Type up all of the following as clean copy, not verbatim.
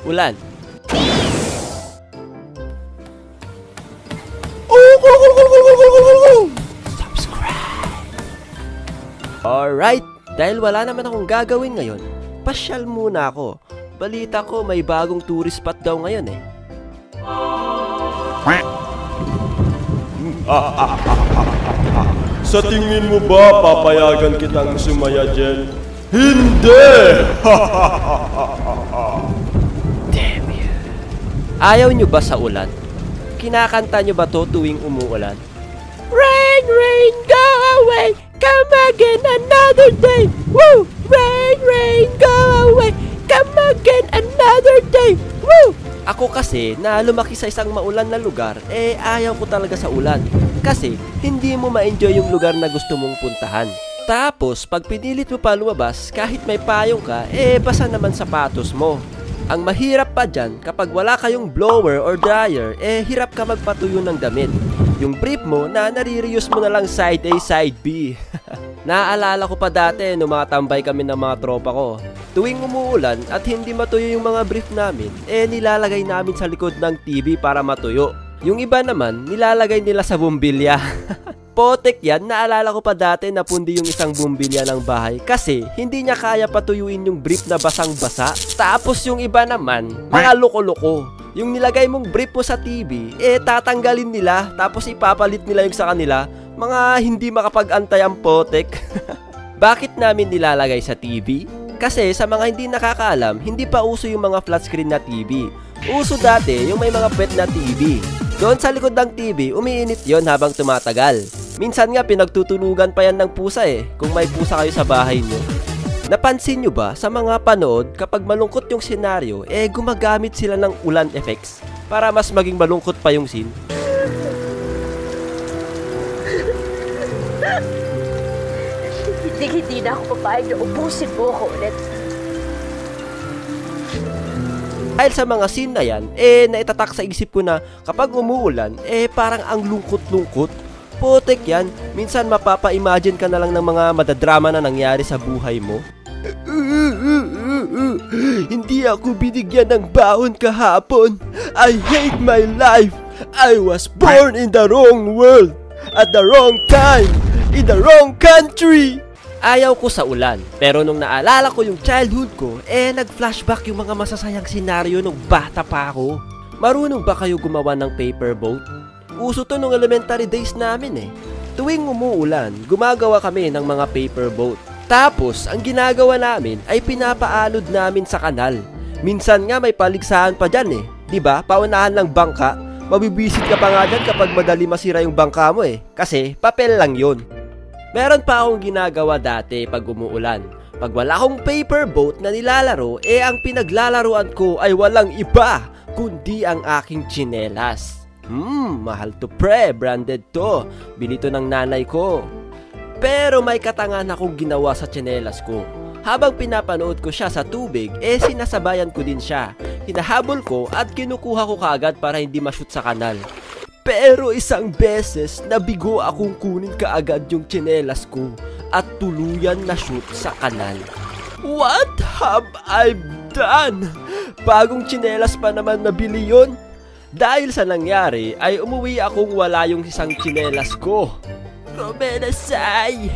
Ulan. Subscribe! Alright, dahil wala naman akong gagawin ngayon, pasyal muna ako. Balita ko may bagong tourist spot daw ngayon eh. Sa tingin mo ba papayagan kitang sumaya dyan? Hindi! Damn you. Ayaw nyo ba sa ulan? Kinakanta nyo ba to tuwing umuulan? Rain, rain, go away, come again another day. Woo! Rain, rain, go away, come again another day. Woo! Ako kasi na lumaki sa isang maulan na lugar, ayaw ko talaga sa ulan. Kasi hindi mo ma-enjoy yung lugar na gusto mong puntahan. Tapos pag pinilit mo pa lumabas, kahit may payong ka, basa naman sapatos mo. Ang mahirap pa dyan, kapag wala kayong blower or dryer, hirap ka magpatuyo ng damit. Yung brief mo na nare-reuse mo na lang side A, side B. Naaalala ko pa dati nung mga tambay kami ng mga tropa ko. Tuwing umuulan at hindi matuyo yung mga brief namin, nilalagay namin sa likod ng TV para matuyo. Yung iba naman, nilalagay nila sa bumbilya. Potek yan, naalala ko pa dati na pundi yung isang bumbilya ng bahay kasi hindi niya kaya patuyuin yung brief na basang-basa. Tapos yung iba naman, mga loko-loko. Yung nilagay mong brief mo sa TV, tatanggalin nila tapos ipapalit nila yung sa kanila. Mga hindi makapag-antay ang potek. Bakit namin nilalagay sa TV? Kasi sa mga hindi nakakaalam, hindi pa uso yung mga flat screen na TV. Uso dati yung may mga pet na TV. Doon sa likod ng TV, umiinit yon habang tumatagal. Minsan nga pinagtutulugan pa yan ng pusa kung may pusa kayo sa bahay nyo. Napansin nyo ba sa mga panood kapag malungkot yung senaryo, gumagamit sila ng ulan effects para mas maging malungkot pa yung scene? Hindi na ako papayag na ubusin mo ako ulit. Dahil sa mga scene na yan, naitatak sa isip ko na kapag umuulan, parang ang lungkot-lungkot. Potek yan, minsan mapapa-imagine ka na lang ng mga madadrama na nangyari sa buhay mo. Hindi ako binigyan ng baon kahapon. I hate my life. I was born in the wrong world, at the wrong time, in the wrong country. Ayaw ko sa ulan, pero nung naalala ko yung childhood ko, nag-flashback yung mga masasayang senaryo nung bata pa ako. Marunong ba kayo gumawa ng paper boat? Uso to nung elementary days namin Tuwing umuulan, gumagawa kami ng mga paper boat. Tapos, ang ginagawa namin ay pinapaalod namin sa kanal. Minsan nga may paligsahan pa dyan Diba? Paunahan ng bangka, mabibisit ka pa nga dyan kapag madali masira yung bangka mo Kasi, papel lang yun. Meron pa akong ginagawa dati pag umuulan. Pag wala akong paper boat na nilalaro, ang pinaglalaruan ko ay walang iba kundi ang aking tsinelas. Mahal to pre, branded to. Bili to ng nanay ko. Pero may katangan akong ginawa sa tsinelas ko. Habang pinapanood ko siya sa tubig, sinasabayan ko din siya. Hinahabol ko at kinukuha ko kaagad para hindi ma-shoot sa kanal. Pero isang beses, nabigo akong kunin kaagad yung tsinelas ko at tuluyan na shoot sa kanal. What have I done? Bagong tsinelas pa naman nabili yun. Dahil sa nangyari, ay umuwi akong wala yung isang tsinelas ko. Komenasay,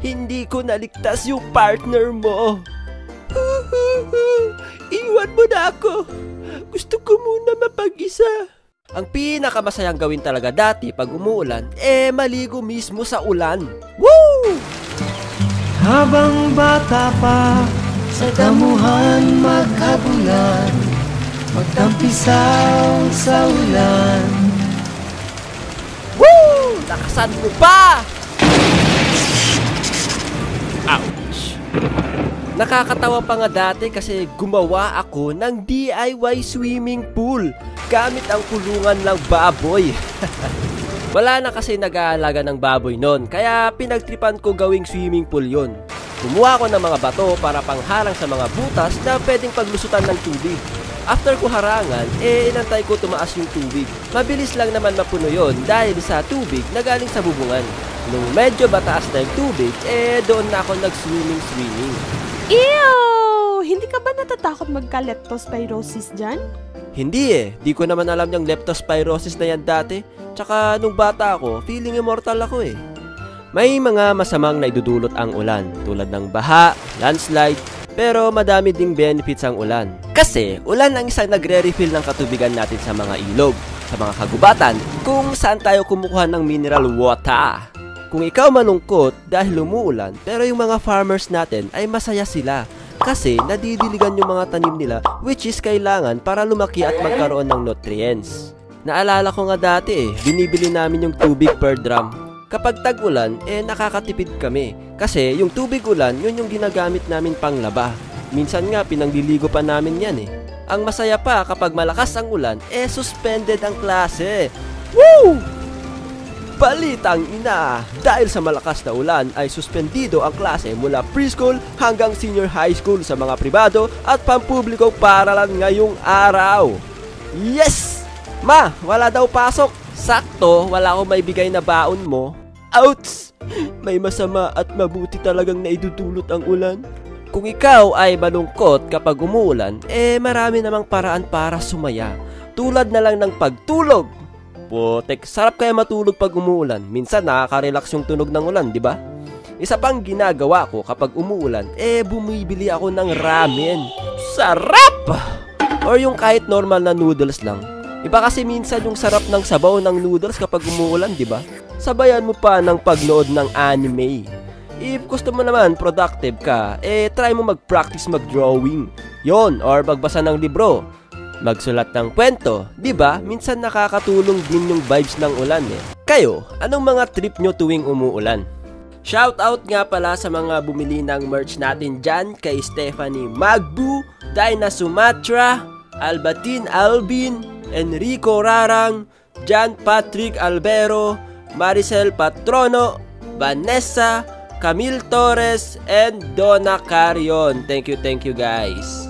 hindi ko naligtas yung partner mo. Iwan mo na ako. Gusto ko muna mapag-isa. Ang pinakamasayang gawin talaga dati pag umuulan, maligo mismo sa ulan. Woo! Habang bata pa, sa damuhan maghabulan, magtampisaw sa ulan. Woo! Lakasan mo pa! Ouch! Nakakatawa pa nga dati kasi gumawa ako ng DIY swimming pool gamit ang kulungan ng baboy. Wala na kasi nag-aalaga ng baboy nun, kaya pinagtripan ko gawing swimming pool yon. Kumuha ko ng mga bato para pangharang sa mga butas na pwedeng paglusutan ng tubig. After ko harangan, inantay ko tumaas yung tubig. Mabilis lang naman mapuno yon dahil sa tubig na galing sa bubungan. Nung medyo bataas na yung tubig, doon na ako nag-swimming. Ew! hindi ka ba natatakot magka-leptospirosis dyan? Hindi eh, di ko naman alam yung leptospirosis na yan dati. Tsaka nung bata ako, feeling immortal ako eh. May mga masamang naidudulot ang ulan, tulad ng baha, landslide, pero madami ding benefits ang ulan. Kasi ulan ang isang nagre-refill ng katubigan natin sa mga ilog, sa mga kagubatan, kung saan tayo kumukuha ng mineral water. Kung ikaw malungkot dahil umuulan, pero yung mga farmers natin ay masaya sila. Kasi nadidiligan yung mga tanim nila, which is kailangan para lumaki at magkaroon ng nutrients. Naalala ko nga dati binibili namin yung tubig per drum. Kapag tag-ulan, nakakatipid kami. Kasi yung tubig ulan, yun yung ginagamit namin pang laba. Minsan nga, pinangliligo pa namin yan Ang masaya pa kapag malakas ang ulan, suspended ang klase. Woo! Balitang ina! Dahil sa malakas na ulan ay suspendido ang klase mula preschool hanggang senior high school sa mga pribado at pampublikong paaralan ngayong araw. Yes! Ma, wala daw pasok. Sakto, wala akong maibigay na baon mo. Ouch! May masama at mabuti talagang naidudulot ang ulan. Kung ikaw ay malungkot kapag umuulan, marami namang paraan para sumaya. Tulad na lang ng pagtulog. Putek, sarap kaya matulog pag umuulan. Minsan nakaka-relax yung tunog ng ulan, di ba? Isa pang ginagawa ko kapag umuulan, bumibili ako ng ramen. Sarap! Or yung kahit normal na noodles lang. Iba kasi minsan yung sarap ng sabaw ng noodles kapag umuulan, di ba? Sabayan mo pa ng pagnood ng anime. If gusto mo naman productive ka, try mo mag-practice mag-drawing. Yon, or magbasa ng libro. Magsulat ng kwento, di ba? Minsan nakakatulong din yung vibes ng ulan Kayo, anong mga trip nyo tuwing umuulan? Shoutout nga pala sa mga bumili ng merch natin dyan kay Stephanie Magbu, Dina Sumatra, Albatin Albin, Enrico Rarang, John Patrick Albero, Maricel Patrono, Vanessa, Camille Torres, and Donna Carion. Thank you guys.